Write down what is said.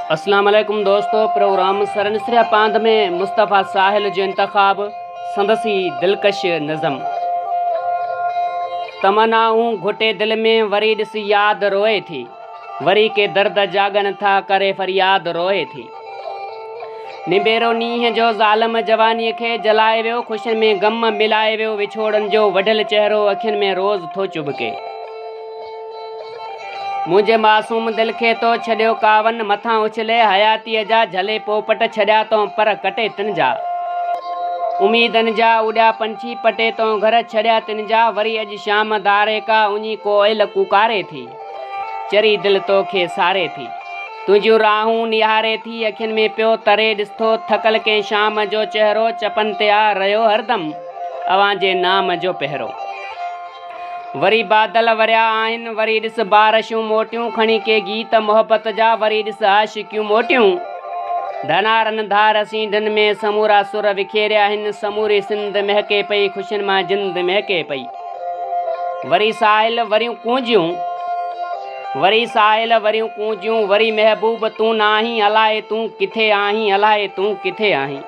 अस्सलाम वालेकुम दोस्तों। प्रोग्राम सरनसरिया पांद में मुस्तफ़ा साहिल जो इंतखाब संदसी दिलकश नज़म। तमन्नाऊं घुटे दिल में वरी ॾिस याद रोए थी, वरी के दर्द जागन था करे फरियाद रोए थी। निबेरो नींहं जो ज़ालम जवानीअ खे जलाए वियो, ख़ुशियुनि में ग़म मिलाए वियो, विछोड़नि जो वढियल चहिरो अखियुनि में रोज़ थो चुभके। मुझे मासूम दिल खे तो छॾियो कावन मथां उछले हयातीअ जा झले पोपट छॾिया तो पर कटे तिन जा। उम्मीदनि जा उॾिया पंछी पटे तो घर छॾिया तिन जा, वरी अॼु शाम धारे का उञी कोयल कुकारे थी, चरी दिल तोखे सारे थी। तुंहिंजूं राहूं निहारे थी अखियुनि में पियो तरे, ॾिसथो थकल कंहिं शाम जो चहिरो, चपन ते आ रहियो हरदम अवां जे नाम जो पहिरो। वरी बादल वरिया आहिनि, वरी ॾिस बारिशूं मोटियूं खणी के गीत मोहब्बत जा, वरी ॾिस आशिकियूं मोटियूं धनारनि धार सींधनि में समूरा सुर विखेरिया आहिनि। समूरी सिंध महके पई, ख़ुशियुनि मां जिंद महके पई। वरी साहिल वरियूं कूंजियूं, वरी साहिल वरियूं कूंजियूं, वरी महबूब तूं नाहीं, अलाए तूं किथे आहीं, अलाए तूं किथे आहीं।